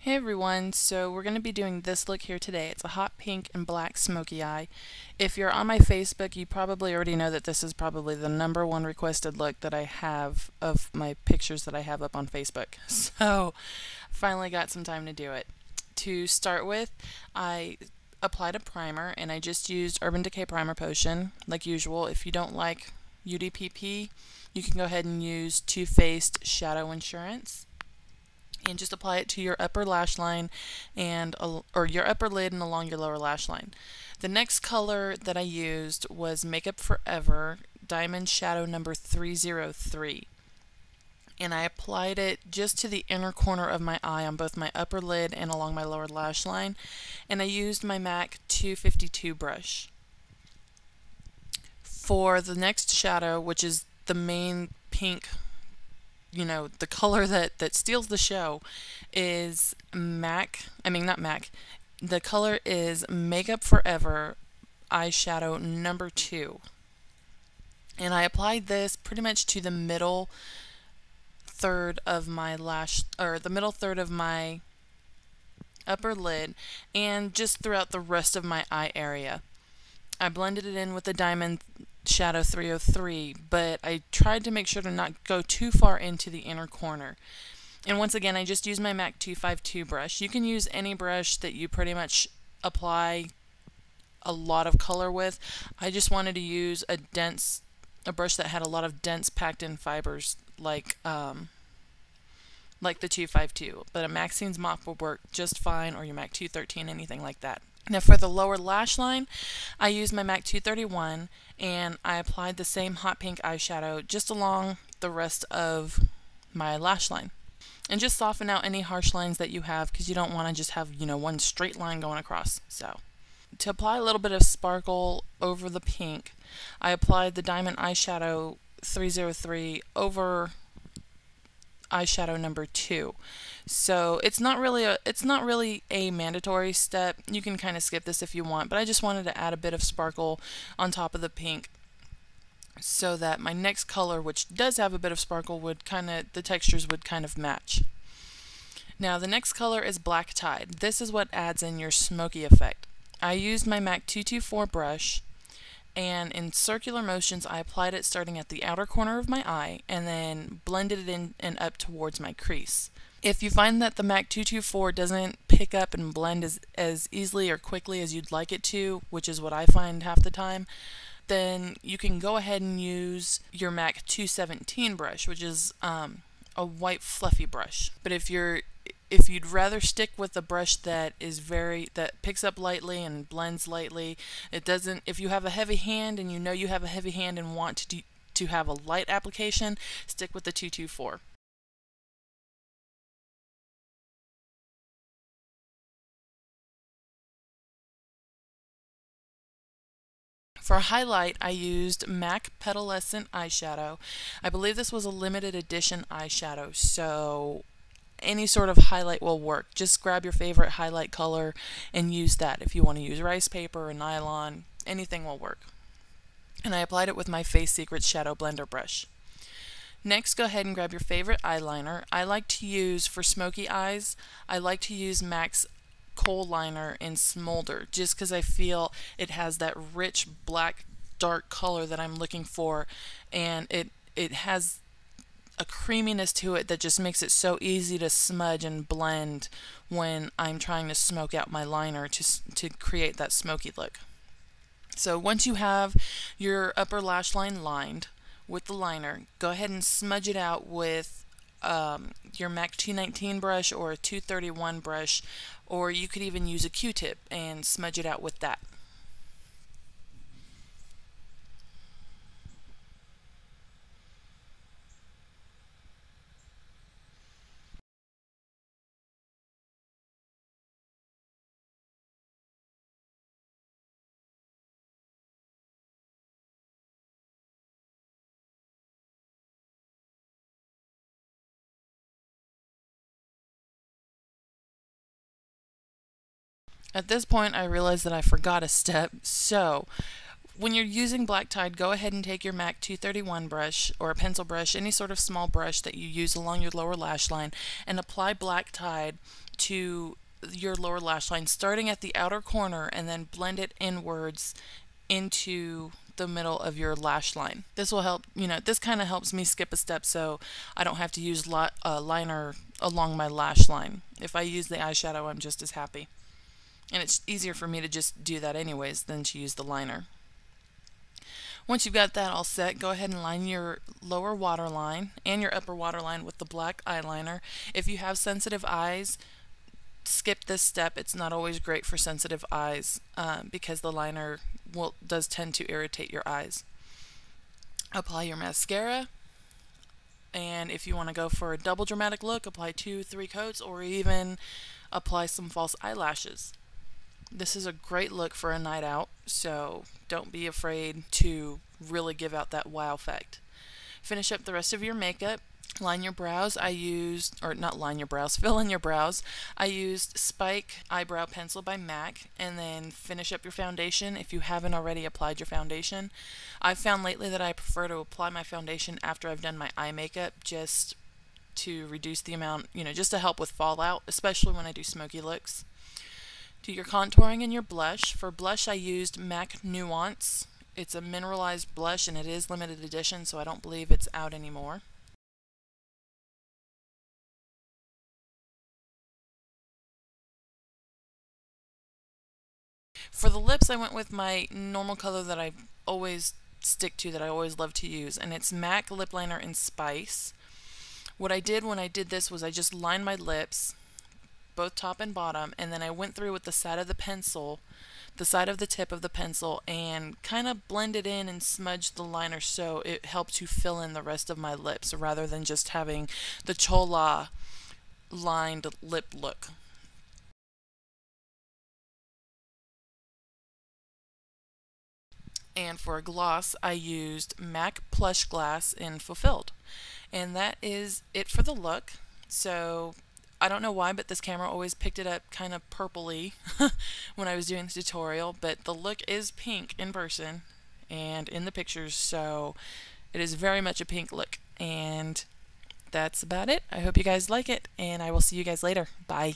Hey everyone, so we're going to be doing this look here today. It's a hot pink and black smoky eye. If you're on my Facebook, you probably already know that this is probably the #1 requested look that I have of my pictures that I have up on Facebook. So, finally got some time to do it. To start with, I applied a primer and I just used Urban Decay Primer Potion, like usual. If you don't like UDPP, you can go ahead and use Too Faced Shadow Insurance. And just apply it to your upper lash line and or your upper lid and along your lower lash line. The next color that I used was Makeup Forever Diamond Shadow number 303. And I applied it just to the inner corner of my eye on both my upper lid and along my lower lash line. And I used my MAC 252 brush. For the next shadow, which is the main pink, the color that steals the show, is the color is Makeup Forever eyeshadow number 2. And I applied this pretty much to the middle third of my the middle third of my upper lid and just throughout the rest of my eye area. I blended it in with the Diamond Shadow 303, but I tried to make sure to not go too far into the inner corner. And once again, I just used my MAC 252 brush. You can use any brush that you pretty much apply a lot of color with. I just wanted to use a brush that had a lot of dense packed in fibers like the 252. But a Maxine's mop will work just fine, or your MAC 213, anything like that. Now for the lower lash line, I used my MAC 231 and I applied the same hot pink eyeshadow just along the rest of my lash line. And just soften out any harsh lines that you have, because you don't want to just have, one straight line going across. So, to apply a little bit of sparkle over the pink, I applied the Diamond Eyeshadow 303 over eyeshadow number 2. So it's not really a mandatory step. You can kind of skip this if you want, but I just wanted to add a bit of sparkle on top of the pink so that my next color, which does have a bit of sparkle, the textures would kind of match. Now the next color is Black Tide. This is what adds in your smoky effect. I used my MAC 224 brush, and in circular motions I applied it starting at the outer corner of my eye and then blended it in and up towards my crease. If you find that the MAC 224 doesn't pick up and blend as easily or quickly as you'd like it to, which is what I find half the time, then you can go ahead and use your MAC 217 brush, which is a white fluffy brush. But if you'd rather stick with a brush that picks up lightly and blends lightly, if you have a heavy hand and you have a heavy hand and want to have a light application, stick with the 224. For highlight, I used MAC Petalescent eyeshadow. I believe this was a limited edition eyeshadow, so any sort of highlight will work. Just grab your favorite highlight color and use that. If you want to use rice paper or nylon, anything will work. And I applied it with my Face Secrets Shadow Blender brush. Next, go ahead and grab your favorite eyeliner. For smoky eyes, I like to use MAC's Kohl liner in Smolder, just because I feel it has that rich black dark color that I'm looking for, and it has a creaminess to it that just makes it so easy to smudge and blend when I'm trying to smoke out my liner to create that smoky look. So once you have your upper lash line lined with the liner, go ahead and smudge it out with your MAC 219 brush or a 231 brush, or you could even use a Q-tip and smudge it out with that. At this point, I realized that I forgot a step, so when you're using Black Tide, go ahead and take your MAC 231 brush or a pencil brush, any sort of small brush that you use along your lower lash line, and apply Black Tide to your lower lash line, starting at the outer corner, and then blend it inwards into the middle of your lash line. This will help, this kind of helps me skip a step so I don't have to use liner along my lash line. If I use the eyeshadow, I'm just as happy. And it's easier for me to just do that anyways than to use the liner. Once you've got that all set, go ahead and line your lower waterline and your upper waterline with the black eyeliner. If you have sensitive eyes, skip this step. It's not always great for sensitive eyes because the liner does tend to irritate your eyes. Apply your mascara, and if you want to go for a double dramatic look, apply 2-3 coats, or even apply some false eyelashes. This is a great look for a night out, so don't be afraid to really give out that wow effect. Finish up the rest of your makeup. Line your brows. Fill in your brows. I used Spike Eyebrow Pencil by MAC, and then finish up your foundation if you haven't already applied your foundation. I've found lately that I prefer to apply my foundation after I've done my eye makeup, just to reduce the amount, just to help with fallout, especially when I do smoky looks. Do your contouring and your blush. For blush, I used MAC Nuance. It's a mineralized blush, and it is limited edition, so I don't believe it's out anymore. For the lips, I went with my normal color that I always stick to, that I always love to use, and it's MAC Lip Liner in Spice. What I did when I did this was I just lined my lips, both top and bottom, and then I went through with the side of the pencil, the side of the tip of the pencil, and kind of blended in and smudged the liner so it helped to fill in the rest of my lips rather than just having the chola lined lip look. And for a gloss, I used MAC Plush Glass in Fulfilled. And that is it for the look. So I don't know why, but this camera always picked it up kind of purpley when I was doing the tutorial, but the look is pink in person and in the pictures, so it is very much a pink look. And that's about it. I hope you guys like it, and I will see you guys later. Bye.